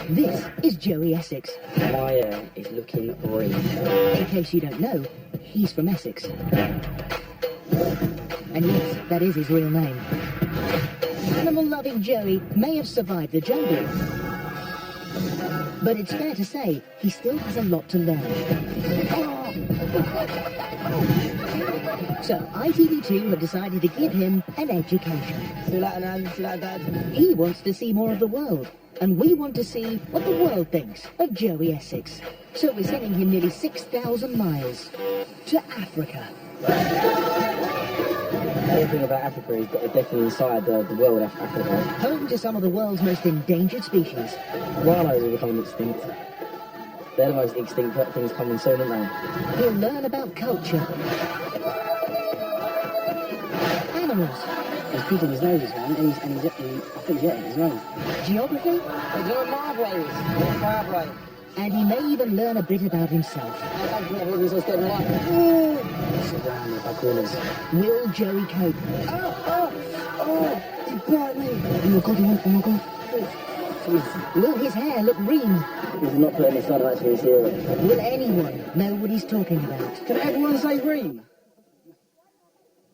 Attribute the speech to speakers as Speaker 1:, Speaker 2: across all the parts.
Speaker 1: This is Joey Essex.
Speaker 2: My hair is looking green.
Speaker 1: In case you don't know, he's from Essex. And yes, that is his real name. Animal-loving Joey may have survived the jungle, but it's fair to say he still has a lot to learn. So ITV2 have decided to give him an education.
Speaker 2: See you later, Nan. See you later, Dad.
Speaker 1: He wants to see more of the world, and we want to see what the world thinks of Joey Essex. So we're sending him nearly 6,000 miles to Africa.
Speaker 2: Everything about Africa is definitely inside the world of Africa.
Speaker 1: Home to some of the world's most endangered species.
Speaker 2: Rhinos are becoming extinct. They're the most extinct things coming soon, aren't they?
Speaker 1: He'll learn about culture. Animals.
Speaker 2: He's picking his noses, man, and I think he's as well.
Speaker 1: Geography.
Speaker 2: He's doing marvelous.
Speaker 1: And he may even learn a bit about himself.
Speaker 2: Sit down, my corners.
Speaker 1: Will Joey cope?
Speaker 2: He bite me. Oh my god.
Speaker 1: Will his hair look green?
Speaker 2: He's not putting the sun actually, he's here.
Speaker 1: Will anyone know what he's talking about?
Speaker 2: Can everyone say green?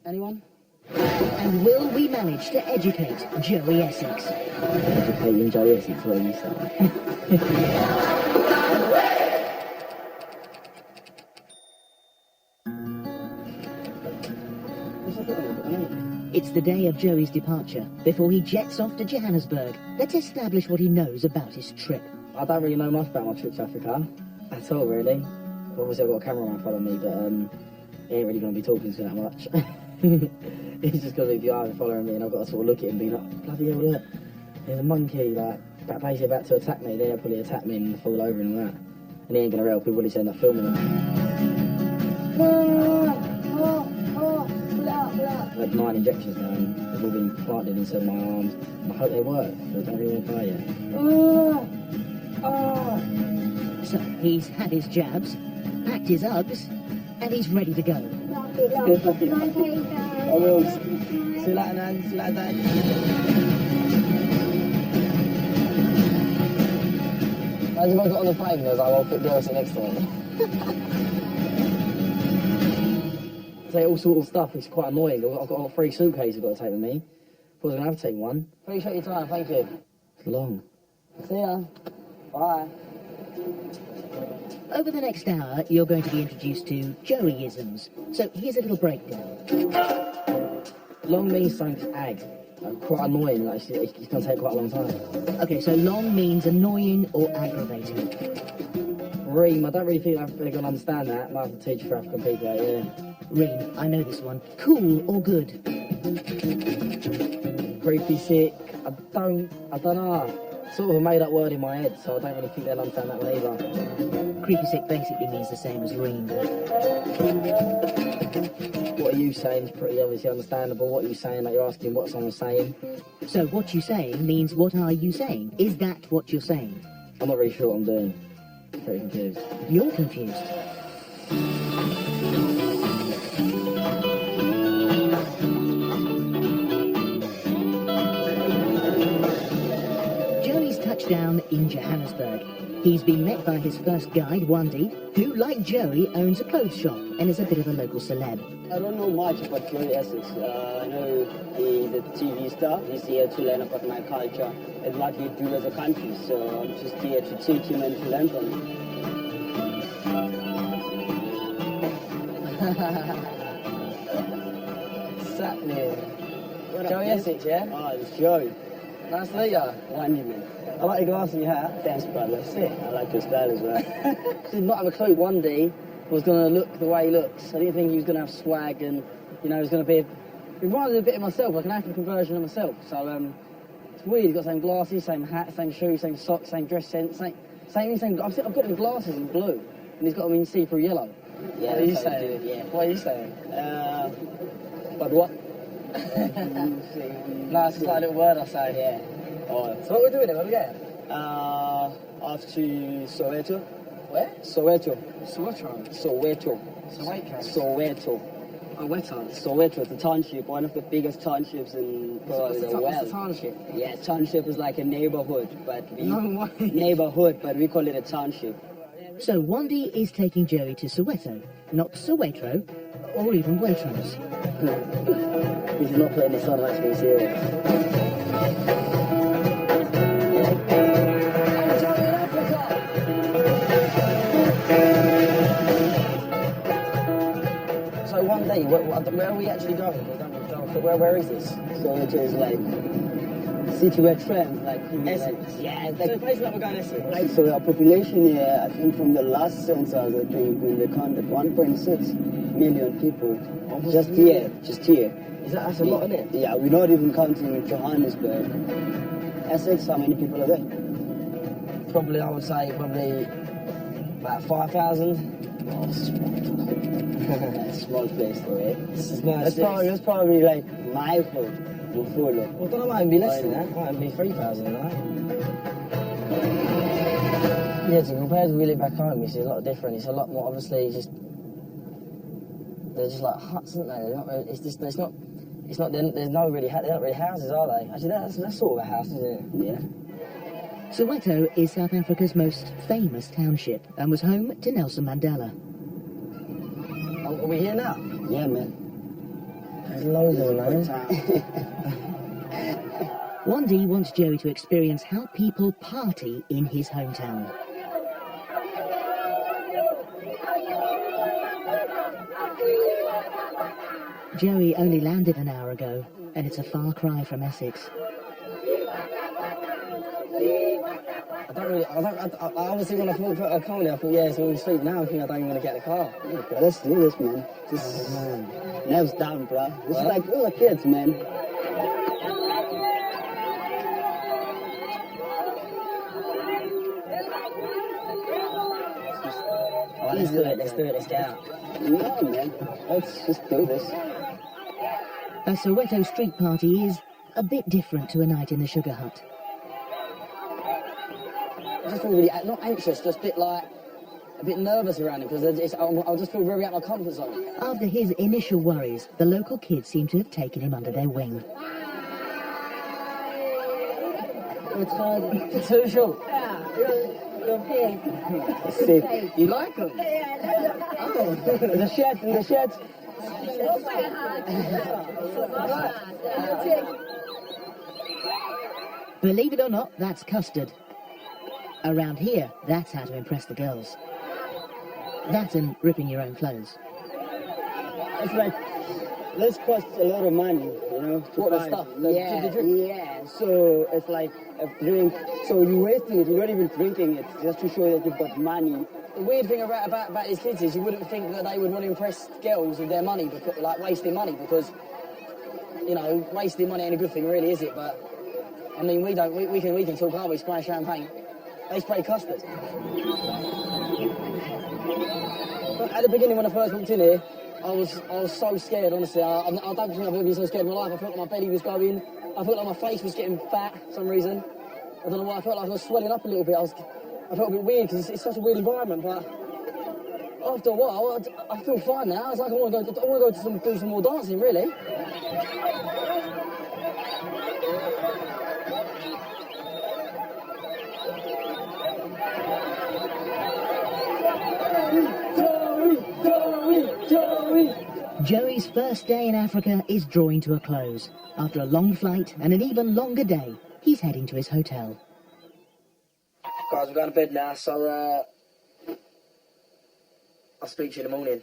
Speaker 2: Anyone?
Speaker 1: And will we manage to educate Joey Essex?
Speaker 2: Educating Joey Essex, what you say?
Speaker 1: It's the day of Joey's departure. Before he jets off to Johannesburg, let's establish what he knows about his trip.
Speaker 2: I don't really know much about my trip to Africa at all, really. Obviously, I've got a cameraman following me, but he ain't really going to be talking to that much. He's just going to be behind following me, and I've got to sort of look at him and be like, bloody hell, look, there's a monkey, like, basically about to attack me. They'll probably attack me and fall over and all that. And he ain't going to help, he'll probably end up filming him. I've had 9 injections now, and they've all been planted inside my arms. And I hope they work, but I don't really want to die yet.
Speaker 1: So he's had his jabs, packed his Uggs, and he's ready to go.
Speaker 2: I will. See you later, Nan. See you later, Dad. Imagine if I got on the plane and I was like, I'll put Garrison next to me. Say all sort of stuff, it's quite annoying. I've got 3 suitcases I've got to take with me. I was going to have to take one. Appreciate your time, thank you. It's long. See ya. Bye.
Speaker 1: Over the next hour, you're going to be introduced to Joey-isms. So here's a little breakdown.
Speaker 2: Long means something ag. Quite annoying, like, it's going to take quite a long time.
Speaker 1: Okay, so long means annoying or aggravating.
Speaker 2: Ream, I don't really think they're going to understand that. I might have to teach for African people out here.
Speaker 1: Ream, I know this one. Cool or good?
Speaker 2: Creepy, sick. I don't know. Sort of a made up word in my head, so I don't really think they'll understand that one either.
Speaker 1: Creepy sick basically means the same as ream.
Speaker 2: What are you saying is pretty obviously understandable. What are you saying? Like you're asking what someone's saying.
Speaker 1: So what you saying means what are you saying? Is that what you're saying?
Speaker 2: I'm not really sure what I'm doing. I'm pretty confused.
Speaker 1: You're confused. Joey's touched down in Johannesburg. He's been met by his first guide, Wandy, who, like Joey, owns a clothes shop and is a bit of a local celeb.
Speaker 3: I don't know much about Joey Essex. I know he's a TV star. He's here to learn about my culture and what we do as a country. So I'm just here to teach him and to learn from him.
Speaker 2: What's happening? Joey Essex, yeah?
Speaker 3: Oh, it's Joey.
Speaker 2: Nice to meet ya.
Speaker 3: Wandy, man.
Speaker 2: I like your glasses and your hat.
Speaker 3: Thanks, brother.
Speaker 2: That's it.
Speaker 3: I like your style as well.
Speaker 2: Did not have a clue one day was going to look the way he looks. I didn't think he was going to have swag and, you know, he was going to be... He reminded me a bit of myself, like an African version of myself. So, it's weird. He's got the same glasses, same hat, same shoes, same socks, same dress sense, same... I've got the glasses in blue, and he's got them in see-through yellow.
Speaker 3: Yeah,
Speaker 2: what are you saying?
Speaker 3: Yeah.
Speaker 2: What are you saying?
Speaker 3: But what?
Speaker 2: No, it's just like a little word I say.
Speaker 3: Yeah. Oh.
Speaker 2: So what we're doing then? Where we going?
Speaker 3: Off to Soweto.
Speaker 2: Where?
Speaker 3: Soweto.
Speaker 2: Soweto.
Speaker 3: Soweto.
Speaker 2: Soweto.
Speaker 3: Soweto. Soweto, the township, one of the biggest townships in probably the world.
Speaker 2: What's the township?
Speaker 3: Yeah, township is like a neighborhood, but we we call it a township.
Speaker 1: So Wandy is taking Joey to Soweto, not Soweto, or even Waitrose.
Speaker 2: He's not putting this on, let's be serious. So one day, where are we actually going? Where is this?
Speaker 3: So it is like city where trends, like
Speaker 2: Essex.
Speaker 3: Yeah, it's
Speaker 2: So the
Speaker 3: like
Speaker 2: place that we're going Essex.
Speaker 3: right. So our population here, I think from the last census, I think when they counted 1.6 million people just here.
Speaker 2: That's a lot, isn't it?
Speaker 3: Yeah, we're not even counting Johannesburg. Essex, how many people are there?
Speaker 2: Probably, I would say, about 5,000.
Speaker 3: That's a small place though, eh?
Speaker 2: This is nice.
Speaker 3: That's probably like my fault. Buffalo.
Speaker 2: Well, I don't know, it might be less than that. It might be 3,000, right? Yeah, to compare to we live back home, it's a lot different. It's a lot more, obviously, they're just like huts, aren't they? They're not really, they're not really houses, are they? Actually, that's sort of a house, isn't it?
Speaker 3: Yeah.
Speaker 1: Soweto is South Africa's most famous township and was home to Nelson Mandela.
Speaker 2: Are we here now?
Speaker 3: Yeah, man.
Speaker 2: There's loads of them, man.
Speaker 1: Wandy wants Joey to experience how people party in his hometown. Joey only landed an hour ago, and it's a far cry from Essex.
Speaker 2: I obviously when I thought a car there, I thought, yeah, it's all the street now. I think I don't even want to get the car.
Speaker 3: Yeah, bro, let's do this, man. Just nerves down, bro. This is like we were kids, man.
Speaker 2: Let's do it, let's get out.
Speaker 3: No, man. Let's just do this.
Speaker 1: A Soweto street party is a bit different to a night in the Sugar Hut.
Speaker 2: I just feel really, not anxious, just a bit nervous around it, because I'll just feel very out of my comfort zone.
Speaker 1: After his initial worries, the local kids seem to have taken him under their wing.
Speaker 2: It's too short.
Speaker 4: You're pig.
Speaker 3: Sick.
Speaker 2: You like them?
Speaker 3: Oh, the shirt.
Speaker 1: Believe it or not, that's custard. Around here, that's how to impress the girls. That and ripping your own clothes.
Speaker 3: It's like, this costs a lot of money, you know.
Speaker 2: What, the stuff?
Speaker 3: Yeah. So it's like a drink. So you're wasting it. You're not even drinking it just to show that you've got money.
Speaker 2: The weird thing about these kids is you wouldn't think that they would want to impress girls with their money, because, like wasting money, because, you know, wasting money ain't a good thing really, is it? But, I mean, we can talk, can't we? Spray champagne. They spray custard. But at the beginning when I first walked in here, I was so scared, honestly. I don't think I've ever been so scared in my life. I felt like my belly was going. I felt like my face was getting fat for some reason. I don't know why. I felt like I was swelling up a little bit. I felt a bit weird because it's such a weird environment. But after a while, I feel fine now. It's like I want to go do some more dancing, really.
Speaker 1: Joey's first day in Africa is drawing to a close. After a long flight and an even longer day, he's heading to his hotel.
Speaker 2: Guys, we're going to bed now, so I'll speak to you in the morning.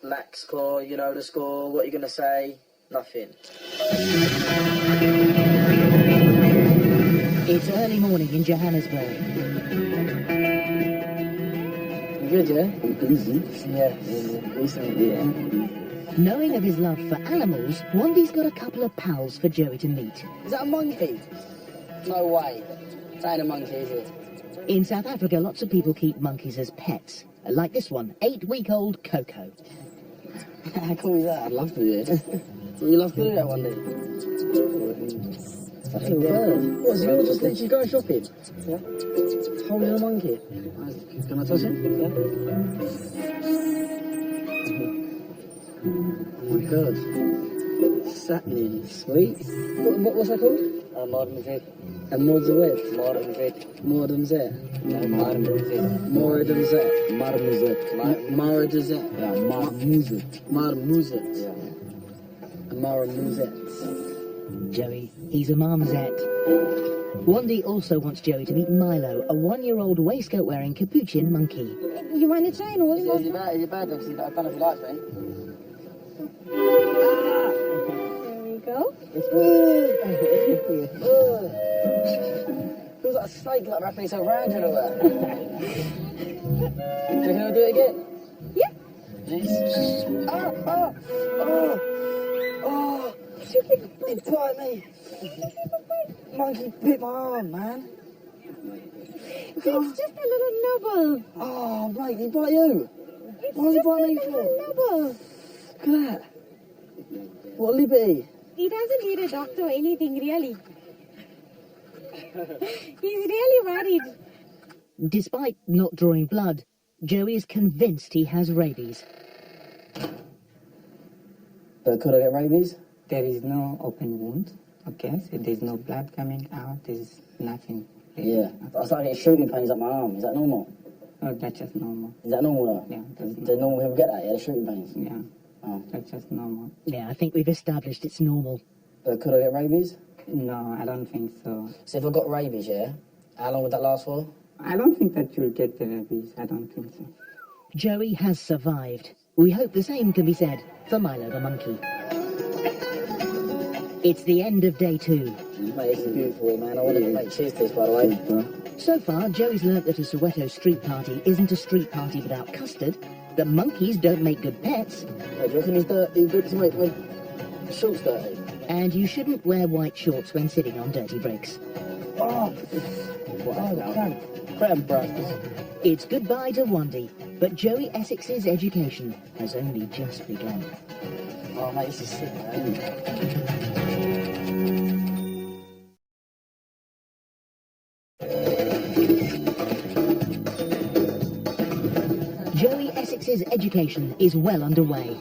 Speaker 2: Max score, you know the score, what are you going to say? Nothing.
Speaker 1: It's early morning in Johannesburg.
Speaker 2: You good, yeah?
Speaker 3: Easy.
Speaker 2: Yeah.
Speaker 1: Knowing of his love for animals, Wandy's got a couple of pals for Joey to meet.
Speaker 2: Is that a monkey? No way. It ain't a monkey, is it?
Speaker 1: In South Africa, lots of people keep monkeys as pets. Like this one, 8-week-old Coco.
Speaker 2: How cool is that? I'd love to do it. Would you love to do that one day? That's a bird. What, so you're just literally going shopping? Yeah. Holding a monkey? Can I touch it? Yeah. my god. Certainly sweet. What's that called?
Speaker 3: Mormzet.
Speaker 2: A Morzawet.
Speaker 3: Mormzet.
Speaker 2: Mordamzet.
Speaker 3: Marmzet.
Speaker 2: Moradamzet.
Speaker 3: Marmzet.
Speaker 2: Maradazet.
Speaker 3: Yeah, Marmuzet.
Speaker 2: Marmuzet.
Speaker 3: Yeah.
Speaker 2: A Maramuzet.
Speaker 1: Joey, he's a marmoset. Wandy also wants Joey to meet Milo, a 1-year-old waistcoat-wearing capuchin monkey.
Speaker 4: You want to try and hold him?
Speaker 2: Is it bad? Obviously, I don't know if you like me.
Speaker 4: There we go.
Speaker 2: Feels like a snake like wrapping itself around you everywhere. Do you reckon I'll do it again?
Speaker 4: Yeah.
Speaker 2: Please. It bite me. Monkey bit my arm, man.
Speaker 4: It's just a little nubble.
Speaker 2: Oh, mate, he bite you.
Speaker 4: It's
Speaker 2: Why does he
Speaker 4: just
Speaker 2: bite
Speaker 4: a
Speaker 2: me
Speaker 4: little
Speaker 2: for?
Speaker 4: nubble.
Speaker 2: Look at that. What a liberty.
Speaker 4: He doesn't need a doctor or anything, really. He's really worried.
Speaker 1: Despite not drawing blood, Joey is convinced he has rabies.
Speaker 2: But could I get rabies?
Speaker 5: There is no open wound, okay? So there's no blood coming out, there's nothing.
Speaker 2: Yeah. I started getting shooting pains up my arm. Is that normal?
Speaker 5: Oh, that's just normal.
Speaker 2: Is that normal though?
Speaker 5: Yeah, that's
Speaker 2: Does normal people get that? Yeah, the shooting pains?
Speaker 5: Yeah,
Speaker 2: Oh.
Speaker 5: that's just normal.
Speaker 1: Yeah, I think we've established it's normal.
Speaker 2: But could I get rabies?
Speaker 5: No, I don't think so.
Speaker 2: So if I got rabies, yeah, how long would that last for?
Speaker 5: I don't think that you'll get the rabies. I don't think so.
Speaker 1: Joey has survived. We hope the same can be said for Milo the monkey. It's the end of day 2.
Speaker 2: Mate, this is beautiful, man. I want to make cheers to this, by the way.
Speaker 1: So far, Joey's learnt that a Soweto street party isn't a street party without custard, that monkeys don't make good pets,
Speaker 2: Hey, do you reckon he's good to make my shorts dirty?
Speaker 1: and you shouldn't wear white shorts when sitting on dirty bricks.
Speaker 2: Oh, cramp, bro.
Speaker 1: It's goodbye to Wandy, but Joey Essex's education has only just begun.
Speaker 2: Oh, mate, this is sick, man.
Speaker 1: Joey Essex's education is well underway,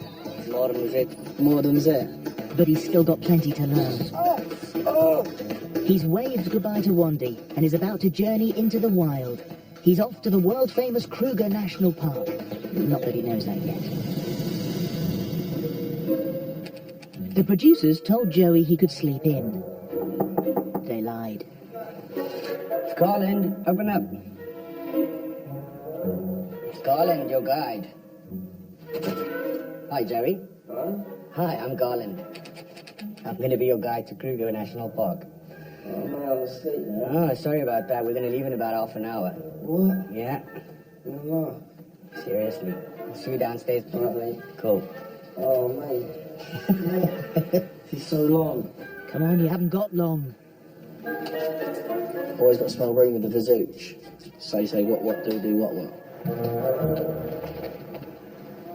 Speaker 2: More than that.
Speaker 1: but he's still got plenty to learn. He's waved goodbye to Wandy and is about to journey into the wild. He's off to the world-famous Kruger National Park. Not that he knows that yet. The producers told Joey he could sleep in. They lied.
Speaker 2: Garland, open up. Garland, your guide. Hi, Jerry.
Speaker 3: Huh?
Speaker 2: Hi, I'm Garland. I'm going to be your guide to Kruger National Park.
Speaker 3: Oh, man, I'm asleep now.
Speaker 2: Oh, sorry about that. We're going to leave in about half an hour.
Speaker 3: What?
Speaker 2: Yeah,
Speaker 3: No.
Speaker 2: seriously. See you downstairs.
Speaker 3: Alright, mate.
Speaker 2: Cool.
Speaker 3: Oh, mate. It's so long.
Speaker 1: Come on, you haven't got long.
Speaker 2: Always got to smell room with the vizooch. Say, what, do, what.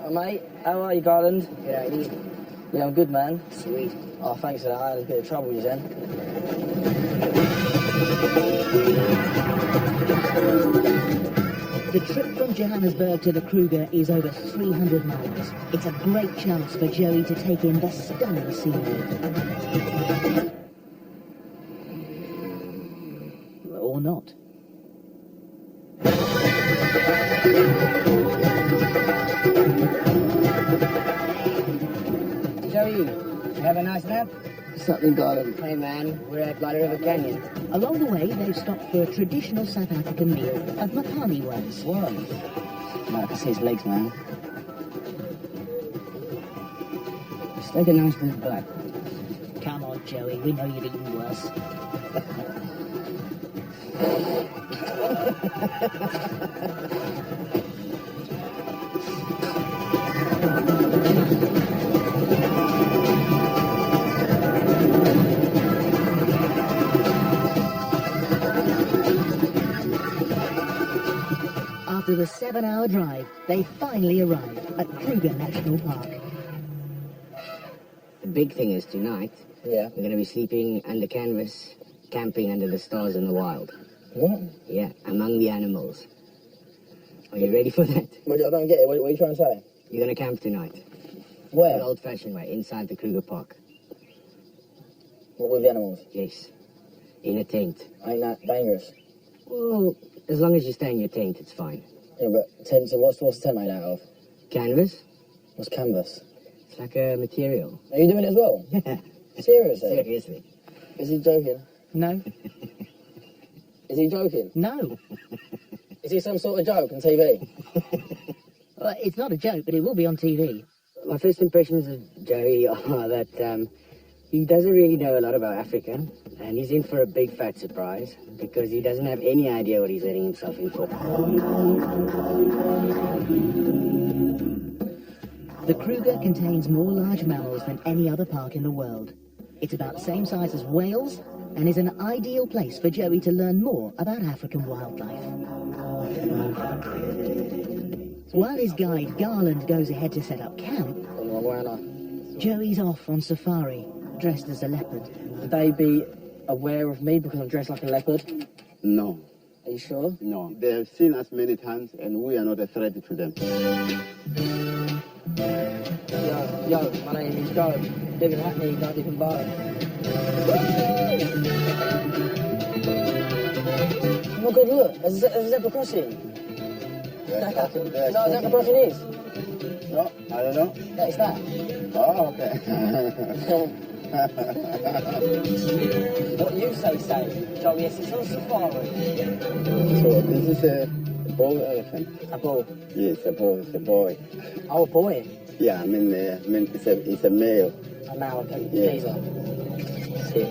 Speaker 2: Oh, mate, how are you, Garland?
Speaker 3: Yeah,
Speaker 2: Yeah, I'm good, man.
Speaker 3: sweet.
Speaker 2: Oh, thanks for that. I had a bit of trouble, you then.
Speaker 1: The trip from Johannesburg to the Kruger is over 300 miles. It's a great chance for Joey to take in the stunning scenery. Or not.
Speaker 2: Joey, you have a nice nap?
Speaker 3: Something, Garland.
Speaker 2: Hey, man, we're at Bloody River Canyon.
Speaker 1: Along the way, they've stopped for a traditional South African meal of makani worms.
Speaker 2: Worms? Man, I can see his legs, man. Let's take a nice route back.
Speaker 1: Come on, Joey, we know you've eaten worse. After the 7-hour drive, they finally arrived at Kruger National Park.
Speaker 2: The big thing is tonight,
Speaker 3: Yeah.
Speaker 2: we're going to be sleeping under canvas, camping under the stars in the wild.
Speaker 3: What?
Speaker 2: Yeah, among the animals. Are you ready for that?
Speaker 3: I don't get it. What are you trying to say?
Speaker 2: You're going to camp tonight. Where?
Speaker 6: Old-fashioned way, inside the Kruger Park.
Speaker 2: What with the animals?
Speaker 6: Yes. In a tent.
Speaker 2: Ain't that dangerous?
Speaker 6: Well, as long as you stay in your tent, it's fine.
Speaker 2: Yeah, but tent, so what's the tent made out of?
Speaker 6: Canvas?
Speaker 2: What's canvas?
Speaker 6: It's like a material.
Speaker 2: Are you doing it as well?
Speaker 6: Yeah.
Speaker 2: Seriously?
Speaker 6: Seriously.
Speaker 2: Is he joking?
Speaker 1: No,
Speaker 2: Is he joking?
Speaker 1: no.
Speaker 2: Is he some sort of joke on TV?
Speaker 1: Well, it's not a joke, but it will be on TV.
Speaker 6: My first impressions of Joey are that he doesn't really know a lot about Africa, and he's in for a big fat surprise because he doesn't have any idea what he's letting himself in for.
Speaker 1: The Kruger contains more large mammals than any other park in the world. It's about the same size as Wales and is an ideal place for Joey to learn more about African wildlife. While his guide Garland goes ahead to set up camp, Joey's off on safari, dressed as a leopard.
Speaker 2: Would they be aware of me because I'm dressed like a leopard?
Speaker 7: No,
Speaker 2: Are you sure?
Speaker 7: no. They have seen us many times, and we are not a threat to them.
Speaker 2: Yo, my name is Joe. Live in Hackney, don't live in Barton. Oh my god, look, there's a zebra crossing. You know what a zebra crossing is?
Speaker 7: No, I don't know.
Speaker 2: Yeah, it's that.
Speaker 7: Oh, okay.
Speaker 2: What you say, Joey, yes, it's on safari.
Speaker 7: So this is a bull elephant.
Speaker 2: A bull.
Speaker 7: Yes, a bull. It's a boy.
Speaker 2: Oh, a boy.
Speaker 7: Yeah, I mean it's a male.
Speaker 2: A male,
Speaker 7: Yeah.
Speaker 2: geezer. Sick.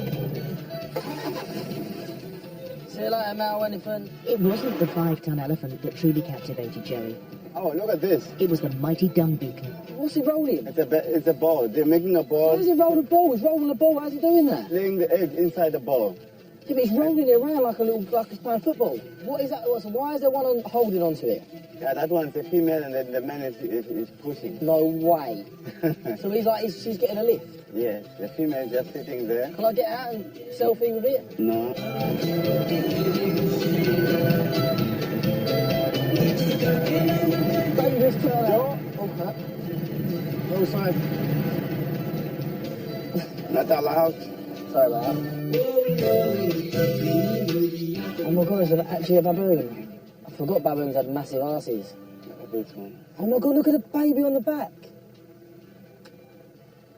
Speaker 2: See you later, male elephant.
Speaker 1: It wasn't the 5-ton elephant that truly captivated Joey.
Speaker 7: Oh, look at this.
Speaker 1: It was the mighty dung beetle.
Speaker 2: What's he rolling?
Speaker 7: It's a ball. They're making a
Speaker 2: How
Speaker 7: ball,
Speaker 2: does he roll the ball? He's rolling the ball. How's he doing that?
Speaker 7: laying the egg inside the ball.
Speaker 2: Yeah, but he's rolling it around like he's playing football. What is that? So why is there one holding onto it?
Speaker 7: Yeah, that one's a female, and then the man is pushing.
Speaker 2: No way. So she's getting a lift.
Speaker 7: Yes, the female is just sitting there.
Speaker 2: Can I get out and selfie with it?
Speaker 7: No.
Speaker 2: Dangerous turn out. Okay. No, sorry.
Speaker 7: Not allowed.
Speaker 2: Sorry about that. Oh my god, is it actually a baboon? I forgot baboons had massive arses.
Speaker 7: This one.
Speaker 2: Oh my god, look at the baby on the back.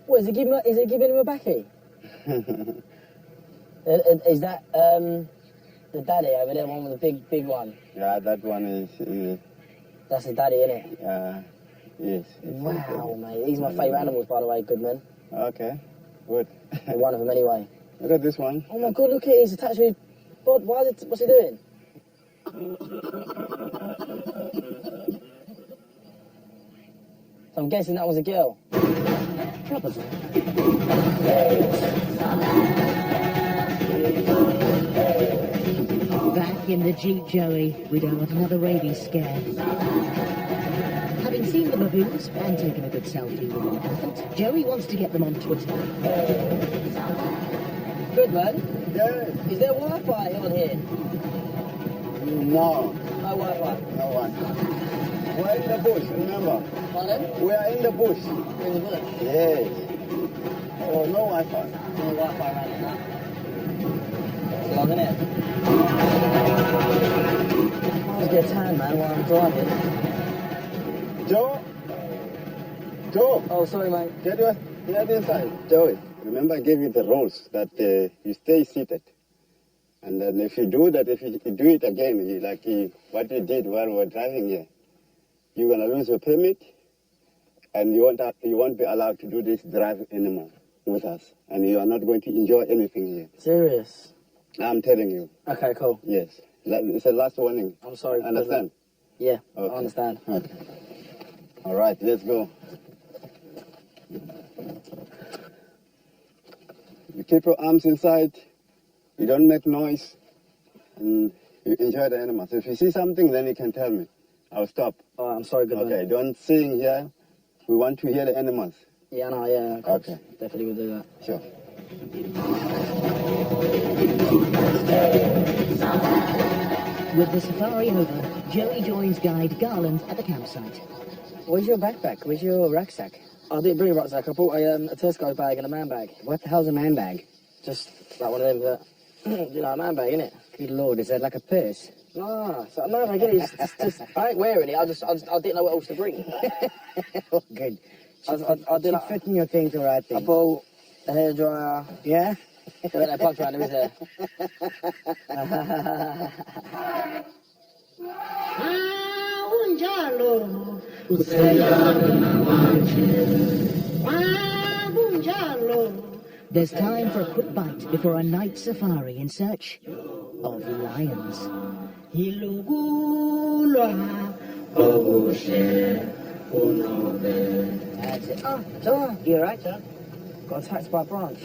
Speaker 2: What, is it giving him a backy? Is that the daddy over there, one with the big one?
Speaker 7: Yeah, that one is
Speaker 2: That's the daddy, innit?
Speaker 7: yes.
Speaker 2: Wow, mate. These are my favourite animals, by the way, good men.
Speaker 7: Okay, good.
Speaker 2: Or one of them, anyway.
Speaker 7: Look at this one.
Speaker 2: Oh my god, look at it. He's attached to his bod. What's he doing? So I'm guessing that was a girl.
Speaker 1: Probably. Back in the Jeep, Joey, we don't want another rabies scare. Having seen the baboons and taken a good selfie with an elephant, Joey wants to get them on Twitter.
Speaker 2: Good, man.
Speaker 7: Yes.
Speaker 2: Is there Wi-Fi on here?
Speaker 7: No,
Speaker 2: No Wi-Fi.
Speaker 7: no one. We're in the bush, remember?
Speaker 2: Pardon?
Speaker 7: We are in the bush.
Speaker 2: In the bush.
Speaker 7: Yes. Oh, no Wi-Fi.
Speaker 2: No Wi-Fi around here, no? It's long, innit? Just get a tan, man, while I'm driving.
Speaker 7: Joe? Joe,
Speaker 2: Oh, sorry, mate.
Speaker 7: get inside. Joey, remember I gave you the rules that you stay seated. And then if you do that, if you do it again, what you did while we were driving here, you're going to lose your permit, and you won't be allowed to do this drive anymore with us. And you are not going to enjoy anything here.
Speaker 2: Serious?
Speaker 7: I'm telling you.
Speaker 2: Okay, cool.
Speaker 7: Yes. It's a last warning.
Speaker 2: I'm sorry.
Speaker 7: Understand?
Speaker 2: Yeah,
Speaker 7: Okay.
Speaker 2: I understand.
Speaker 7: Okay. All right, let's go. You keep your arms inside. You don't make noise. And you enjoy the animals. If you see something, then you can tell me. I'll stop.
Speaker 2: Oh, I'm sorry, good
Speaker 7: Okay,
Speaker 2: man.
Speaker 7: don't sing here. We want to hear the animals.
Speaker 2: Yeah, no, yeah.
Speaker 7: Okay.
Speaker 2: Definitely will do that.
Speaker 7: Sure.
Speaker 1: With the safari over, Joey joins guide Garland at the campsite.
Speaker 2: Where's your backpack? Where's your rucksack? I didn't bring a rucksack. I brought a Tesco bag and a man bag.
Speaker 6: What the hell's a man bag?
Speaker 2: Just like one of them that, you know, a man bag, innit?
Speaker 6: Good lord, is that like a purse?
Speaker 2: Nah, it's like a man bag, innit? It's just, I ain't wearing it. I didn't know what else to bring.
Speaker 6: Oh, good.
Speaker 2: I did
Speaker 6: Should fit in your things all right
Speaker 2: I
Speaker 6: then.
Speaker 2: bought a hairdryer.
Speaker 6: Yeah?
Speaker 2: There ain't no plugs around there, is there?
Speaker 1: There's time for a quick bite before a night safari in search of lions.
Speaker 6: That's it. Oh, so, you all right, sir?
Speaker 2: Got attacked by a branch.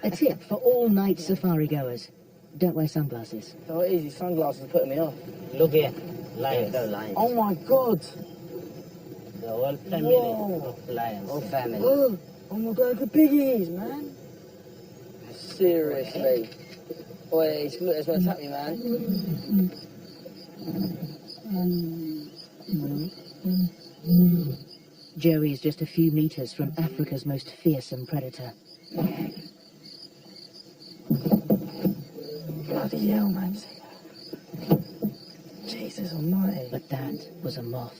Speaker 1: A tip for all night safari goers. Don't wear sunglasses.
Speaker 2: So easy, sunglasses are putting me off.
Speaker 6: Look here. Lions. Go lions.
Speaker 2: Oh my god!
Speaker 6: The whole family
Speaker 2: Whoa.
Speaker 6: of lions. Whole family.
Speaker 2: Oh my god, look at piggies, man. Seriously. Boy, it's gonna attack me, man.
Speaker 1: Joey is just a few meters from Africa's most fearsome predator.
Speaker 2: Bloody hell, man. Jesus almighty.
Speaker 1: But that was a moth.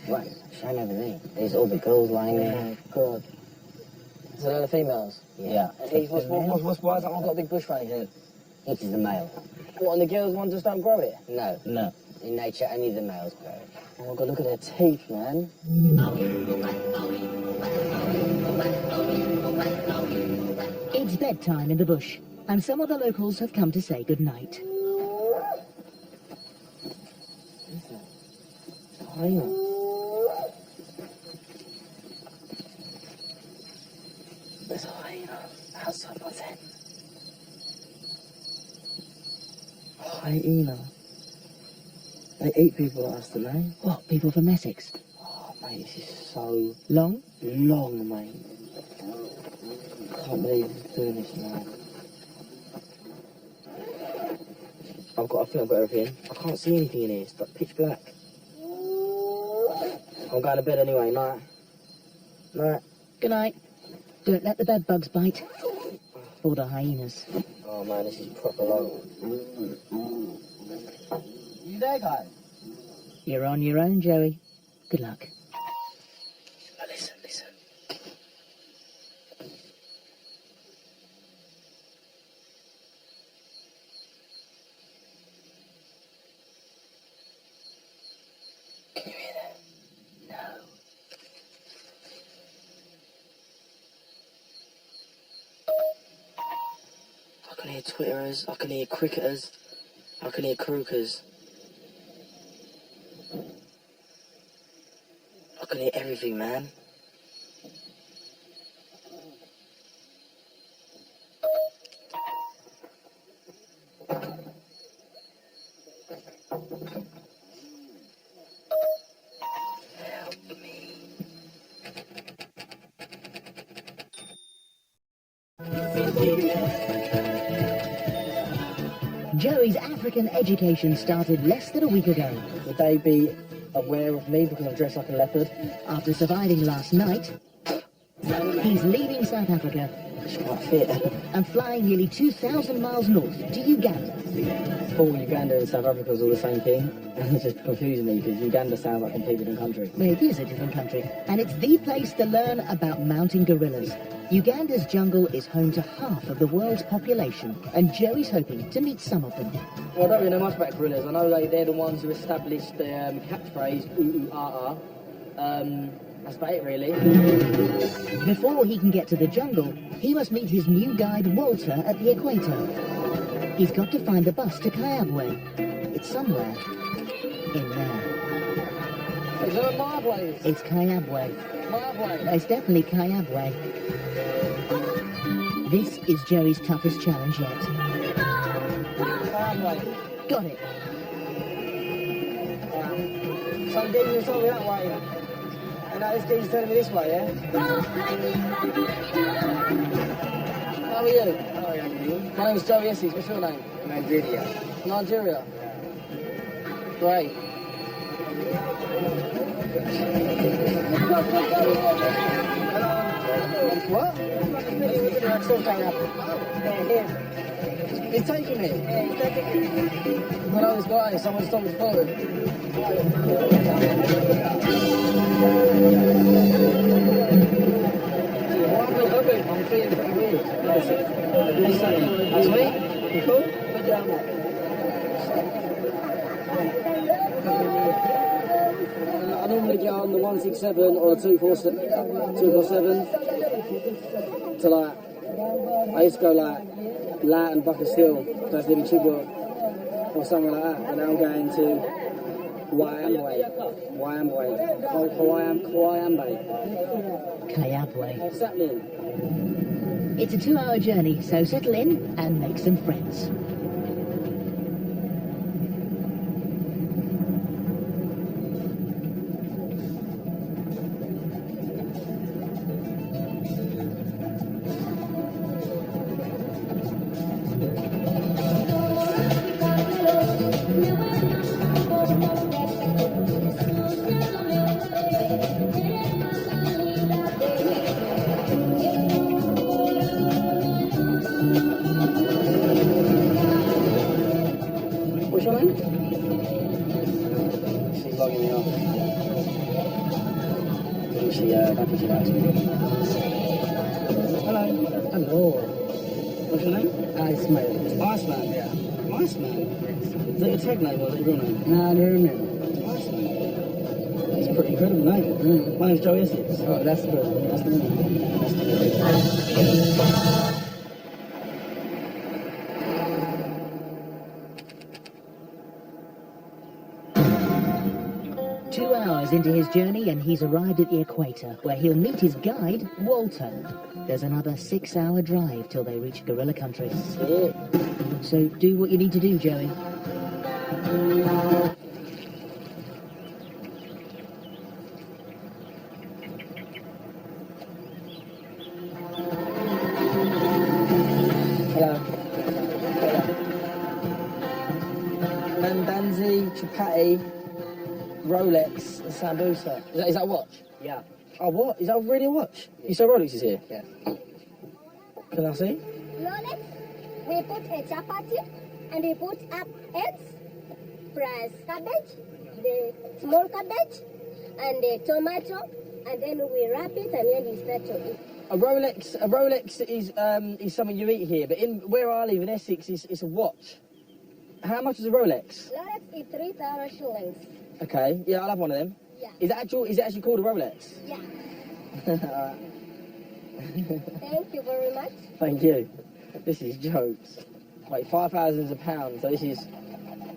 Speaker 6: What? Shine over there. There's all the girls lying
Speaker 2: Oh
Speaker 6: there.
Speaker 2: my god. So they're the females?
Speaker 6: Yeah.
Speaker 2: What's why has that one got a big bush around here?
Speaker 6: Each is the male.
Speaker 2: What, and the girls one just don't grow it?
Speaker 6: No.
Speaker 3: No.
Speaker 6: In nature, only the males grow.
Speaker 2: Oh my god, look at their teeth, man.
Speaker 1: It's bedtime in the bush, and some of the locals have come to say goodnight.
Speaker 2: Hyena. There's a hyena outside my tent. Hyena. They eat people like us, don't they?
Speaker 1: What, people from Essex?
Speaker 2: Oh, mate, this is so
Speaker 1: Long?
Speaker 2: long, mate. Can't believe he's doing this, man. I think I've got everything. I can't see anything in here. It's like pitch black. I'm going to bed anyway. Night. Night.
Speaker 1: Good night. Don't let the bed bugs bite. Or the hyenas.
Speaker 2: Oh man, this is proper long. You there, guys?
Speaker 1: You're on your own, Joey. Good luck.
Speaker 2: Oh, listen. Can you hear that?
Speaker 1: No.
Speaker 2: I can hear twitterers, I can hear cricketers, I can hear croakers. I can hear everything, man.
Speaker 1: Joey's African education started less than a week ago.
Speaker 2: Would they be aware of me because I'm dressed like a leopard?
Speaker 1: After surviving last night, he's leaving South Africa
Speaker 2: It's quite fit.
Speaker 1: and flying nearly 2,000 miles north to Uganda.
Speaker 2: All Uganda and South Africa is all the same thing. It's just confusing me because Uganda sounds like a completely different country.
Speaker 1: Well, it is a different country, and it's the place to learn about mountain gorillas. Uganda's jungle is home to half of the world's population, and Joey's hoping to meet some of them.
Speaker 2: Well, I don't really know much about gorillas. I know they're the ones who established the catchphrase, ooh, ooh, ah, ah. That's about it, really.
Speaker 1: Before he can get to the jungle, he must meet his new guide, Walter, at the equator. He's got to find the bus to Kayabwe. It's somewhere in there.
Speaker 2: Is that my place?
Speaker 1: It's Kayabwe.
Speaker 2: My place.
Speaker 1: It's definitely Kayabwe. This is Joey's toughest challenge yet.
Speaker 2: My place.
Speaker 1: Got it.
Speaker 2: Some geezers told me that way. And now this geezer's telling me this way, yeah? How are you? My name's Joey Essex. What's your name?
Speaker 6: Nigeria.
Speaker 2: Nigeria? Great. What? He's taking me. I know this guy, someone's told me to follow him. I'm feeling pretty weird. He's saying, that's me? You cool? Good job, mate. I normally get on the 167 or the 247 to like, I used to go like Light and Bucket Hill, that's maybe Chibok or somewhere like that, and now I'm going to
Speaker 1: Kayabwe.
Speaker 2: What's that mean?
Speaker 1: It's a 2-hour journey, so settle in and make some friends.
Speaker 2: What's your name? She's logging me off. I think she likes me. Hello. Hello. What's your name?
Speaker 5: Iceman.
Speaker 2: Iceman.
Speaker 5: Yeah.
Speaker 2: Iceman? Is that your tag name or is that your real name?
Speaker 5: No, I don't remember.
Speaker 2: Iceman. That's a pretty incredible name. My name's Joe Essex.
Speaker 5: Oh, that's good.
Speaker 2: That's the name. That's the name.
Speaker 1: 2 hours into his journey and he's arrived at the equator, where he'll meet his guide, Walter. There's another 6-hour drive till they reach gorilla country. So do what you need to do, Joey.
Speaker 2: Hello. Mandanzi, Chapati, Rolex, and Sambusa. Is that a watch?
Speaker 6: Yeah.
Speaker 2: Oh, what? Is that really a watch? You say Rolex is here?
Speaker 6: Yeah.
Speaker 2: Can I see?
Speaker 4: Rolex, we put a chapati and we put up eggs, plus cabbage, the small cabbage, and the tomato, and then we wrap it and then we start to eat.
Speaker 2: A Rolex is something you eat here, but in where I live in Essex, it's a watch. How much is a Rolex?
Speaker 4: Rolex is 3,000 shillings.
Speaker 2: Okay, yeah, I'll have one of them.
Speaker 4: Yeah.
Speaker 2: Is it actually called a Rolex?
Speaker 4: Yeah.
Speaker 2: Alright.
Speaker 4: Thank you very much.
Speaker 2: Thank you. This is jokes. Like £5,000 is a pound, so this is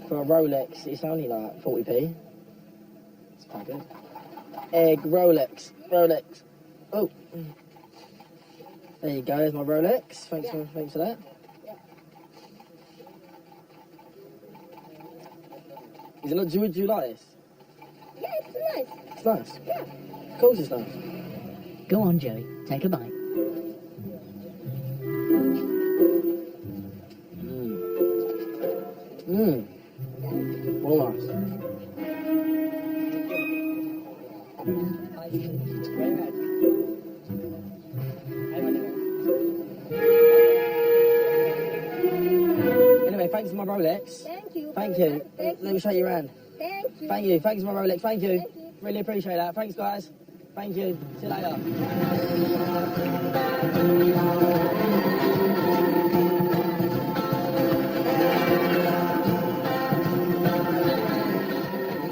Speaker 2: for a Rolex. It's only like 40p. It's quite good. Egg Rolex. Oh. There you go. There's my Rolex. Thanks for that. Is it not? Do you like this?
Speaker 4: Yeah, it's nice.
Speaker 2: It's nice.
Speaker 4: Yeah.
Speaker 2: Of course it's nice.
Speaker 1: Go on, Joey. Take a bite.
Speaker 2: Well, nice. Anyway, thanks for my Rolex.
Speaker 4: Thank you.
Speaker 2: Thank
Speaker 4: very
Speaker 2: you.
Speaker 4: much. Thank
Speaker 2: Let me show you around.
Speaker 4: Thank you.
Speaker 2: Thank you. Thanks for my Rolex. Thank you.
Speaker 4: Thank you.
Speaker 2: Really appreciate that. Thanks, guys. Thank you. See you later.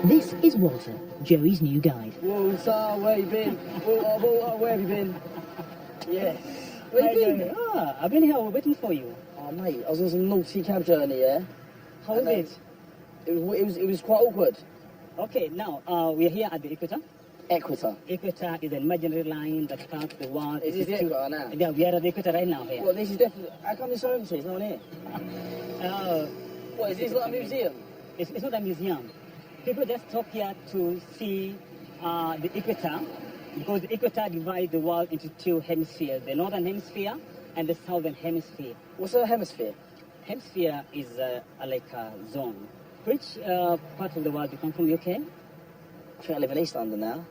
Speaker 1: This is Walter, Joey's new guide.
Speaker 2: Walter, where you been? Walter, where have you been? Yes. Where you been?
Speaker 3: I've been here waiting for you.
Speaker 2: Oh, mate, I was on some naughty cab journey, yeah?
Speaker 3: How is it?
Speaker 2: It was quite awkward.
Speaker 3: Okay, now we're here at the equator.
Speaker 2: Equator.
Speaker 3: Equator is an imaginary line that cuts the world.
Speaker 2: Is this the equator now?
Speaker 3: Yeah, we are at the equator right now here.
Speaker 2: Well, this is definitely... How come it's so empty? It's not here. What, is this like a museum?
Speaker 3: It's not a museum. People just stop here to see the equator, because the equator divides the world into 2 hemispheres, the northern hemisphere and the southern hemisphere.
Speaker 2: What's a hemisphere?
Speaker 3: Hemisphere is like a zone. Which part of the world you come from, UK?
Speaker 2: I think I live in East London now.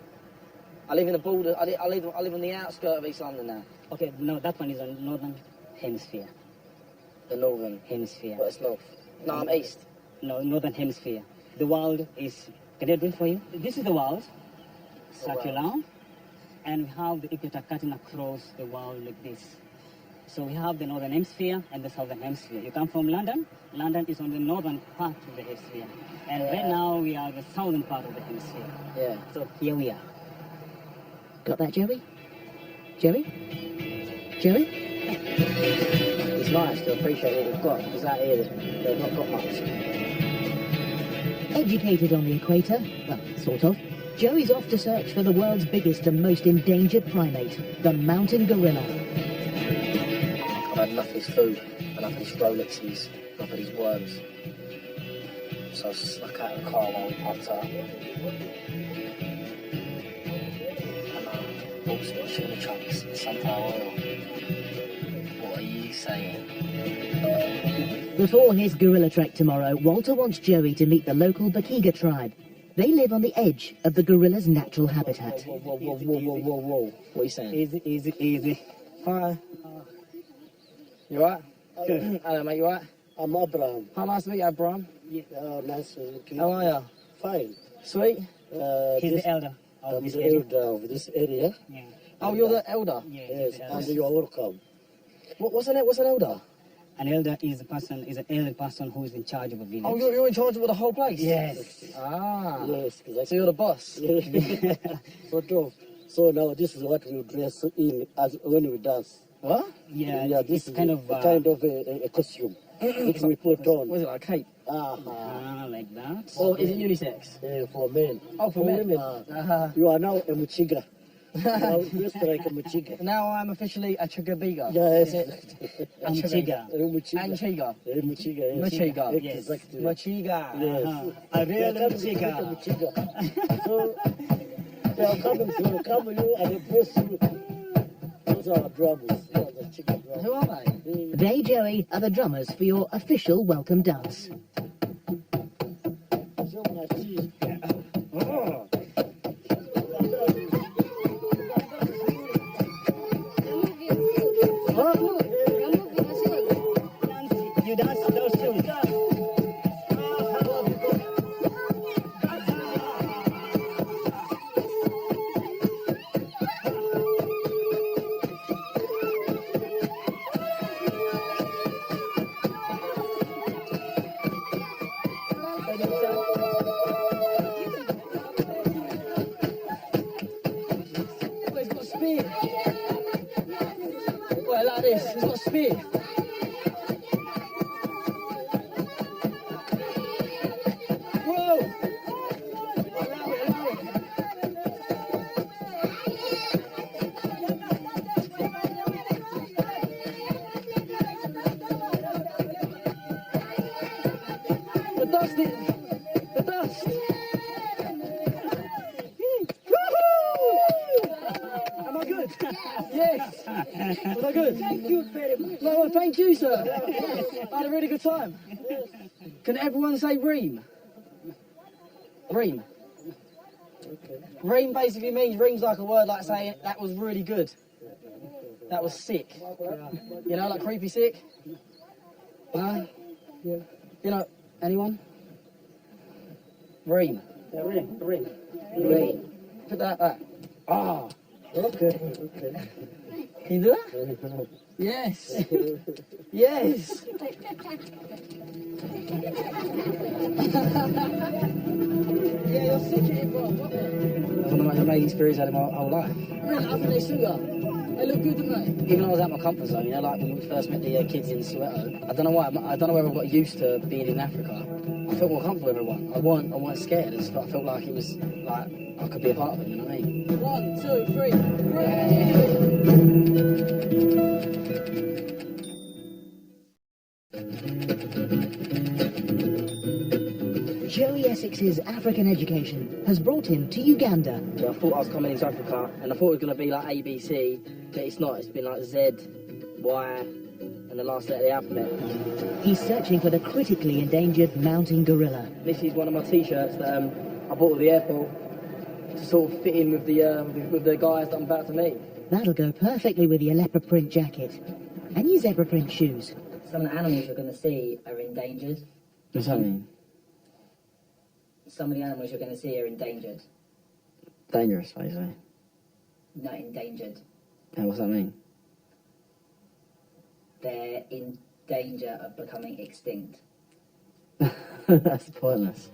Speaker 2: I live in the border. I live on the outskirts of East London now.
Speaker 3: Okay, no, that one is on northern hemisphere.
Speaker 2: The northern.
Speaker 3: Hemisphere.
Speaker 2: Well, it's north. No, I'm east.
Speaker 3: No, northern hemisphere. The world is. Can I do it for you? This is the world, circular, and we have the equator cutting across the world like this. So we have the northern hemisphere and the southern hemisphere. You come from London. London is on the northern part of the hemisphere, and right now we are the southern part of the hemisphere.
Speaker 2: Yeah.
Speaker 3: So here we are.
Speaker 1: Got that, Jerry? Jerry? Jerry?
Speaker 2: It's nice to appreciate what we've got, because out here they've not got much.
Speaker 1: Educated on the equator, well, sort of, Joey's off to search for the world's biggest and most endangered primate, the mountain gorilla.
Speaker 2: I've had enough of his food, enough of his Rolexes, enough of his worms. So I snuck out of the car while we popped up. And I bought some sugar chunks and sunflower oil. What are you saying?
Speaker 1: Before his gorilla trek tomorrow, Walter wants Joey to meet the local Bakiga tribe. They live on the edge of the gorilla's natural habitat.
Speaker 2: Whoa. What are you saying?
Speaker 3: Easy.
Speaker 2: Hi. You alright? Hello, mate, you alright?
Speaker 8: I'm Abraham.
Speaker 2: How nice to meet you, Abraham.
Speaker 8: Nice to meet you.
Speaker 2: How are you?
Speaker 8: Fine.
Speaker 2: Sweet?
Speaker 3: He's
Speaker 8: This,
Speaker 3: the elder of
Speaker 8: I'm
Speaker 3: this
Speaker 8: the
Speaker 3: area.
Speaker 8: elder of this area.
Speaker 3: Yeah.
Speaker 2: Oh, you're the elder?
Speaker 3: Yeah,
Speaker 8: Yes,
Speaker 3: he's the
Speaker 8: and
Speaker 3: elder.
Speaker 8: you are welcome.
Speaker 2: What's an elder?
Speaker 3: An elder is an elder person who is in charge of a village.
Speaker 2: Oh, you're in charge of the whole place?
Speaker 3: Yes.
Speaker 2: Ah.
Speaker 8: Yes,
Speaker 2: So you're the boss?
Speaker 8: sort of. So now this is what we dress in as when we dance.
Speaker 2: What?
Speaker 3: Yeah,
Speaker 8: This
Speaker 3: it's
Speaker 8: is
Speaker 3: kind of
Speaker 8: a costume which we put on.
Speaker 2: What is it, like a cape?
Speaker 3: like that.
Speaker 2: Or is it unisex?
Speaker 8: For men.
Speaker 2: Oh, for men.
Speaker 8: women. You are now a Muchiga. Now dressed like a Muchiga.
Speaker 2: Now I'm officially a Chugabiga.
Speaker 8: Yes.
Speaker 3: Anchiga.
Speaker 8: Muchiga.
Speaker 2: Anchiga.
Speaker 8: Muchiga. Yes.
Speaker 2: Muchiga.
Speaker 3: Yes.
Speaker 8: Exactly.
Speaker 2: Machiga.
Speaker 8: Yes.
Speaker 3: A real
Speaker 8: Muchiga.
Speaker 3: Anchiga.
Speaker 8: So they are coming to cover you and impress you. Those are our drummers. Yeah, the chicken drummers.
Speaker 2: Who are they?
Speaker 1: They, Joey, are the drummers for your official welcome dance.
Speaker 8: So much.
Speaker 2: Oh.
Speaker 3: You dance those two.
Speaker 2: He's got a spear. Well, like this. He's got a spear. Whoa! Allow it. The dust. The dust. Am I good? Yes. Was I good? Thank you very much. No, well, thank you, sir. I had a really good time. Can everyone say ream? Ream. Ream basically means ream's like a word like saying that was really good. That was sick. You know, like creepy sick. Huh? You know, anyone? Ream. Ream. Put that. Ah.
Speaker 8: Okay.
Speaker 2: Can you do that? Yes. Yes. Yeah, you're sick at it, bro. What the? That's one of my amazing experiences I had in my whole life. Really? I think they suit you. They look good, don't they? Even though I was out of my comfort zone, you know, like when we first met the kids in Soweto. I don't know why. I don't know whether I got used to being in Africa. I felt more comfortable with everyone. I weren't scared. I felt like it was like I could be a part of it. You know what I mean? 1, 2, 3.
Speaker 1: Joey Essex's African education has brought him to Uganda.
Speaker 2: So I thought I was coming into Africa, and I thought it was going to be like ABC, but it's not. It's been like Z, Y, and the last letter of the alphabet.
Speaker 1: He's searching for the critically endangered mountain gorilla.
Speaker 2: This is one of my T-shirts that I bought at the airport. to sort of fit in with the guys that I'm about to meet.
Speaker 1: That'll go perfectly with your leopard print jacket. And your zebra print shoes.
Speaker 9: Some of the animals you're going to see are endangered.
Speaker 2: What's that mean?
Speaker 9: Some of the animals you're going to see are endangered.
Speaker 2: Dangerous, basically.
Speaker 9: Not endangered.
Speaker 2: Yeah, what's that mean?
Speaker 9: They're in danger of becoming extinct.
Speaker 2: That's pointless.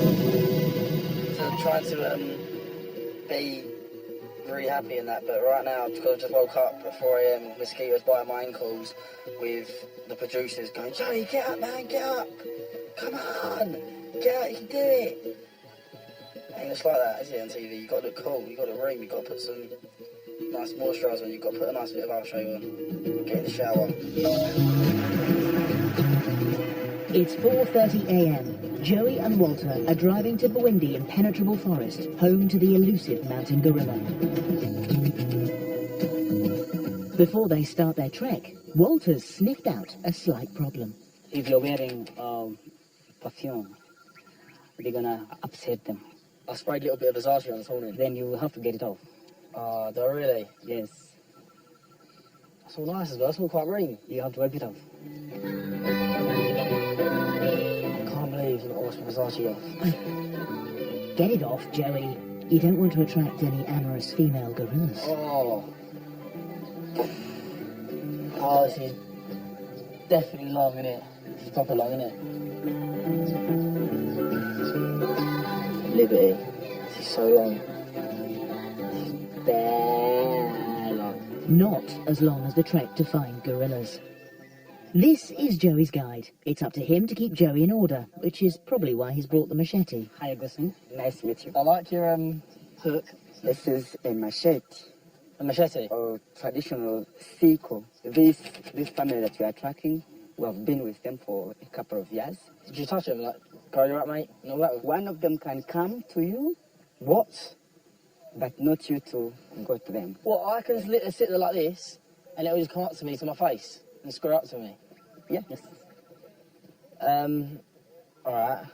Speaker 2: So I'm trying to be really happy in that, but right now, because I just woke up at 4 AM, mosquitoes biting my ankles, with the producers going, Joey, get up, man, get up! Come on! Get up, you can do it! Ain't just like that, is it, on TV? You've got to look cool, you've got to ring, you've got to put some nice moisturiser on, you've got to put a nice bit of aftershave on, get in the shower.
Speaker 1: It's 4:30 a.m. Joey and Walter are driving to Bwindi Impenetrable Forest, home to the elusive mountain gorilla. Before they start their trek, Walter's sniffed out a slight problem.
Speaker 3: If you're wearing perfume, they're gonna upset them.
Speaker 2: I sprayed a little bit of Versace on this morning.
Speaker 3: Then you have to get it off.
Speaker 2: Do I really?
Speaker 3: Yes,
Speaker 2: That's all nice as well, that's all quite green.
Speaker 3: you have to wipe it off.
Speaker 2: I can't believe you've not washed my Versace off.
Speaker 1: Get it off, Joey. You don't want to attract any amorous female gorillas.
Speaker 2: Oh, this is definitely long, innit? This is proper long, innit? Liberty. This is so long. This is bare long.
Speaker 1: Not as long as the trek to find gorillas. This is Joey's guide. It's up to him to keep Joey in order, which is probably why he's brought the machete.
Speaker 3: Hi, Augustine.
Speaker 6: Nice to meet you.
Speaker 2: I like your hook.
Speaker 6: This is a machete,
Speaker 2: A machete.
Speaker 6: or traditional sickle. This family that you are tracking, we have been with them for a couple of years.
Speaker 2: Did you touch him? Like, go, you right, mate? And all that?
Speaker 6: One of them can come to you,
Speaker 2: What?
Speaker 6: but not you to go to them.
Speaker 2: What, I can sit there like this, and it'll just come up to me, to my face, and square up to me?
Speaker 6: Yeah. Yes.
Speaker 2: Alright.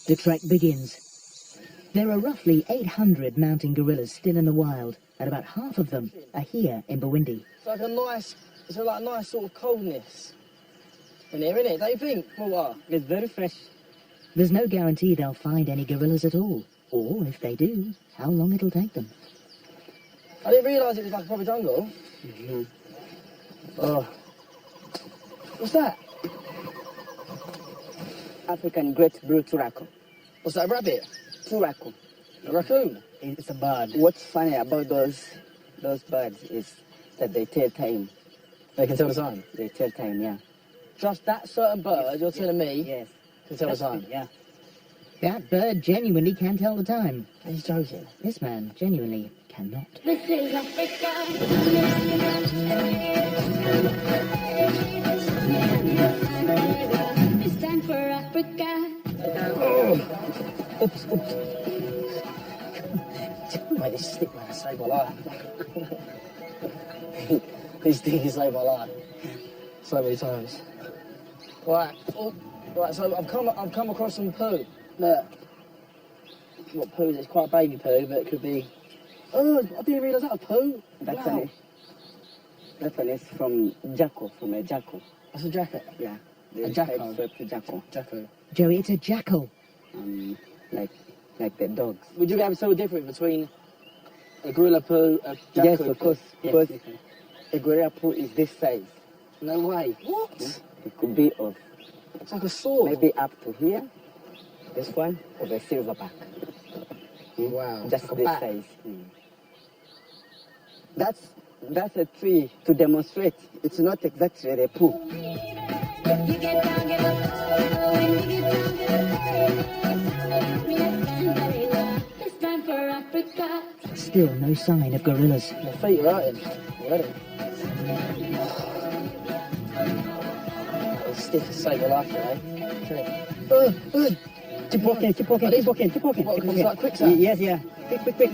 Speaker 1: The trek begins. There are roughly 800 mountain gorillas still in the wild, and about half of them are here in Bwindi.
Speaker 2: It's like a nice sort of coldness in here, isn't it? Don't you think? What?
Speaker 3: It's very fresh.
Speaker 1: There's no guarantee they'll find any gorillas at all, or if they do, how long it'll take them.
Speaker 2: I didn't realise it was like a proper jungle.
Speaker 6: Mm-hmm.
Speaker 2: Oh. What's that?
Speaker 6: African great blue turaco.
Speaker 2: What's that, a rabbit?
Speaker 6: Turaco.
Speaker 2: A raccoon?
Speaker 3: It's a bird.
Speaker 6: What's funny about those birds is that they tell time.
Speaker 2: They can tell the time.
Speaker 6: They tell time, yeah.
Speaker 2: Just that certain bird, you're telling me,
Speaker 3: Yes.
Speaker 2: can tell the time?
Speaker 3: Yeah.
Speaker 1: That bird genuinely can tell the time.
Speaker 2: He's joking.
Speaker 1: This man genuinely cannot.
Speaker 4: This is Africa. It's time for Africa.
Speaker 2: Oops. Mate, this stick, man, saved my life. This thing has saved my life. So many times. Right. Oh, right, so I've come across some poo. Look. What poo is it? It's quite baby poo, but it could be... Oh, I didn't realise that was poo. Wow.
Speaker 6: That one is from Jacko, from a Jacko.
Speaker 2: That's a jacket.
Speaker 6: Yeah.
Speaker 2: A Jacko?
Speaker 6: To Jacko.
Speaker 2: Jacko.
Speaker 1: Joey, it's a jackal.
Speaker 6: Like the dogs.
Speaker 2: Would you be able to tell the difference between a gorilla poo, a Jacko?
Speaker 6: Yes, of course. Because a gorilla poo is this size.
Speaker 2: No way. What?
Speaker 6: It could be of
Speaker 2: It's like a sword.
Speaker 6: maybe up to here. This one of a silverback.
Speaker 2: Wow.
Speaker 6: Just
Speaker 2: Like a
Speaker 6: this
Speaker 2: bat.
Speaker 6: size. That's a tree to demonstrate. It's not exactly the poo.
Speaker 4: You get down, get up. When you get down, get up. It's time for Africa.
Speaker 1: Still no sign of gorillas.
Speaker 2: My feet are hurting already. That stick has saved my life today.
Speaker 3: Keep walking.
Speaker 2: What, 'cause it's like quicksand?
Speaker 3: Yes, yeah. Quick.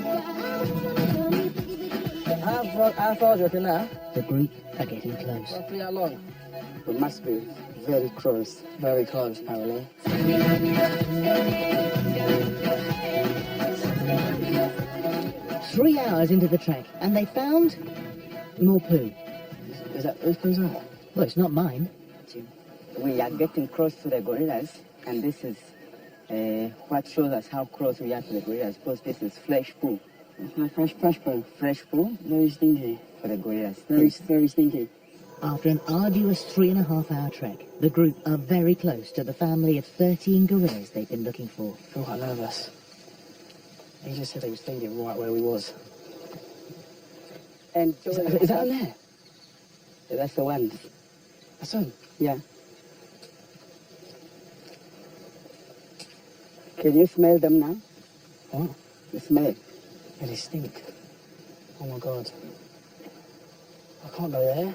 Speaker 2: How far do you reckon now?
Speaker 1: The group are getting close.
Speaker 2: Roughly how long?
Speaker 6: We must be very close.
Speaker 2: Very close, apparently.
Speaker 1: 3 hours into the trek, and they found more poo.
Speaker 2: Is that whose poo's that?
Speaker 1: Well, it's not mine.
Speaker 6: We are getting close to the gorillas, and this is what shows us how close we are to the gorillas, because this is fresh poo.
Speaker 2: Fresh poo.
Speaker 6: Fresh poo
Speaker 2: Very stinky.
Speaker 6: for the gorillas.
Speaker 2: Very stinky.
Speaker 1: After an arduous 3.5-hour trek, the group are very close to the family of 13 gorillas they've been looking for.
Speaker 2: I feel quite nervous. He just said he was thinking right where we was.
Speaker 6: And
Speaker 2: Is that on there?
Speaker 6: that's the ones.
Speaker 2: That's on.
Speaker 6: Yeah. Can you smell them now?
Speaker 2: What?
Speaker 6: The smell.
Speaker 2: Yeah, they stink. Oh my god. I can't go there.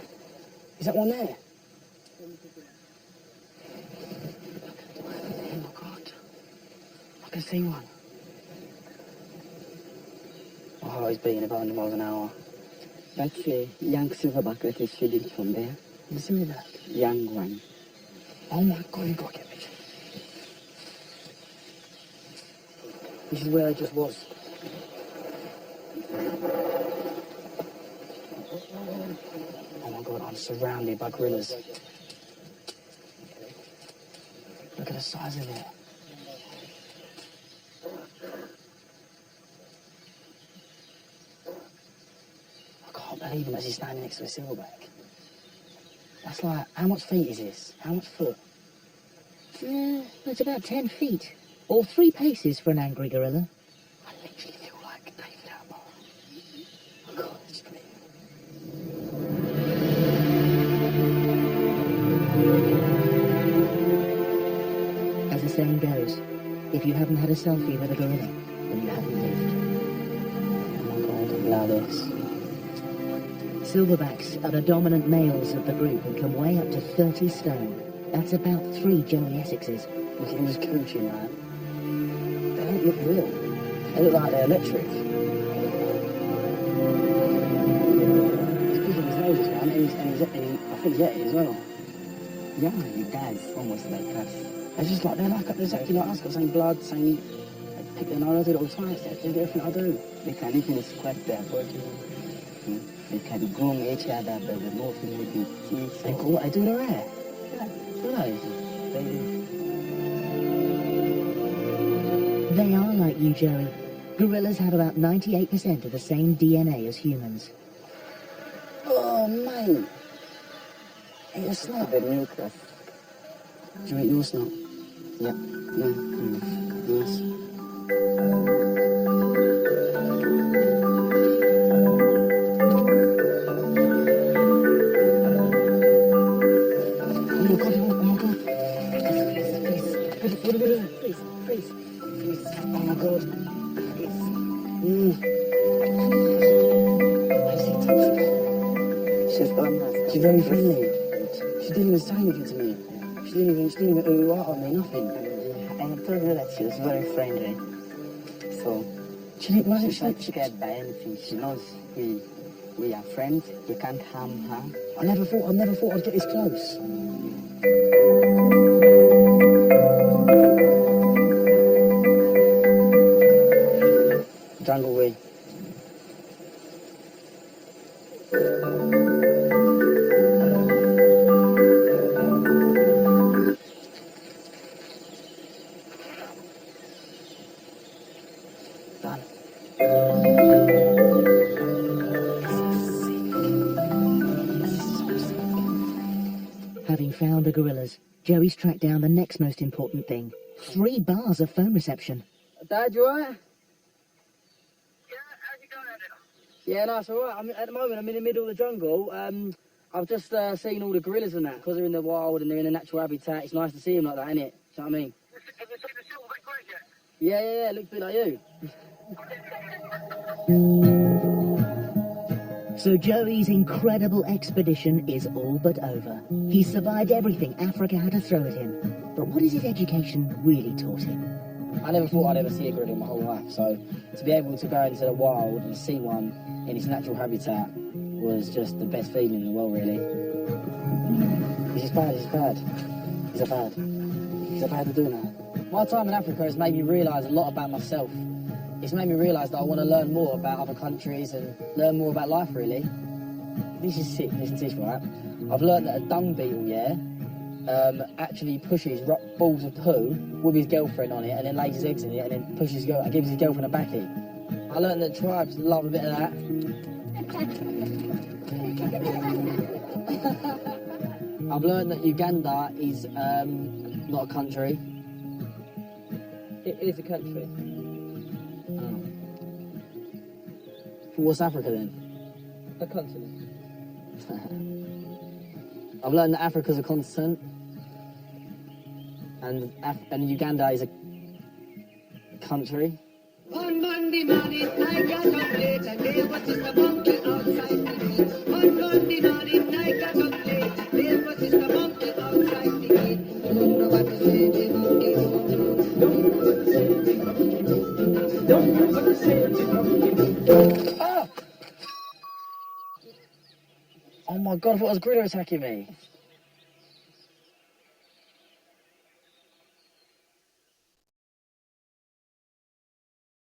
Speaker 2: Is that one there? Oh my god. I can see one. My heart is beating about 100 miles an hour.
Speaker 6: That's a young silverback that is feeding from there.
Speaker 2: You see that?
Speaker 6: Young one.
Speaker 2: Oh my god, you gotta get a picture. This is where I just was. Oh my god, I'm surrounded by gorillas. Look at the size of it. I can't believe I'm actually standing next to a silverback. That's like, how much feet is this? How much foot?
Speaker 1: It's about 10 feet, or 3 paces for an angry gorilla.
Speaker 2: I literally feel like David Attenborough. Oh god, it's great.
Speaker 1: As the saying goes, if you haven't had a selfie with a gorilla, then you haven't lived.
Speaker 2: Oh my god, allow this.
Speaker 1: Silverbacks are the dominant males of the group and can weigh up to 30 stone. That's about 3 Joey Essexes.
Speaker 2: Look at his coochie, man. They don't look real. They look like they're electric. He's picking his noses, man, and I think he's Yeti as well.
Speaker 6: Yeah, he does, almost like us.
Speaker 2: They're exactly like us, got the same blood, same... They pick their nose, they do it all the time, they do everything I do.
Speaker 6: They can even squat their body. They can groom each other by removing with the teeth.
Speaker 2: They call what they do with their hair. Do they?
Speaker 6: They do.
Speaker 1: They are like you, Joey. Gorillas have about 98% of the same DNA as humans.
Speaker 2: Oh, mate. Eat a snot.
Speaker 6: The nucleus.
Speaker 2: Do you eat your snot?
Speaker 6: Yeah.
Speaker 2: Nice. She's very friendly. She didn't even say anything to me. She didn't even ooh on me, nothing.
Speaker 6: I told you that she was very friendly. So
Speaker 2: She wasn't
Speaker 6: she's not scared by anything. She knows we are friends. We can't harm her.
Speaker 2: I never thought I'd get this close. Jungle way. Done.
Speaker 1: Having found the gorillas, Joey's tracked down the next most important thing. 3 bars of phone reception.
Speaker 2: Dad, you alright? Yeah, no, it's alright. At the moment, I'm in the middle of the jungle. I've just seen all the gorillas and that, because they're in the wild and they're in a natural habitat. It's nice to see them like that, isn't it? Do you know what I mean?
Speaker 10: Have you seen the silverback gorilla yet?
Speaker 2: Yeah, it looks a bit like you.
Speaker 1: So Joey's incredible expedition is all but over. He's survived everything Africa had to throw at him. But what has his education really taught him?
Speaker 2: I never thought I'd ever see a gorilla in my whole life, so to be able to go into the wild and see one in its natural habitat was just the best feeling in the world, really. He's bad, he's bad. He's a bad. He's a bad to do now. My time in Africa has made me realise a lot about myself. It's made me realise that I want to learn more about other countries and learn more about life, really. This is sick, listen to this, right? I've learned that a dung beetle, yeah, actually pushes balls of poo with his girlfriend on it and then lays his eggs in it and then pushes and gives his girlfriend a backie. I learned that tribes love a bit of that. I've learned that Uganda is not a country.
Speaker 3: It is a country.
Speaker 2: Oh. What's Africa then?
Speaker 3: A continent.
Speaker 2: I've learned that Africa's a continent, and Uganda is a country.
Speaker 11: On Monday morning, I got up late and there was just a monkey outside the gate. On Monday morning, I got up late, there was just a monkey outside the gate. Don't know what to say, the monkey won't do. Don't know what to say, the monkey won't do. Don't know what to say, the monkey won't do.
Speaker 2: Oh! Oh my god, I thought it was a gorilla attacking me.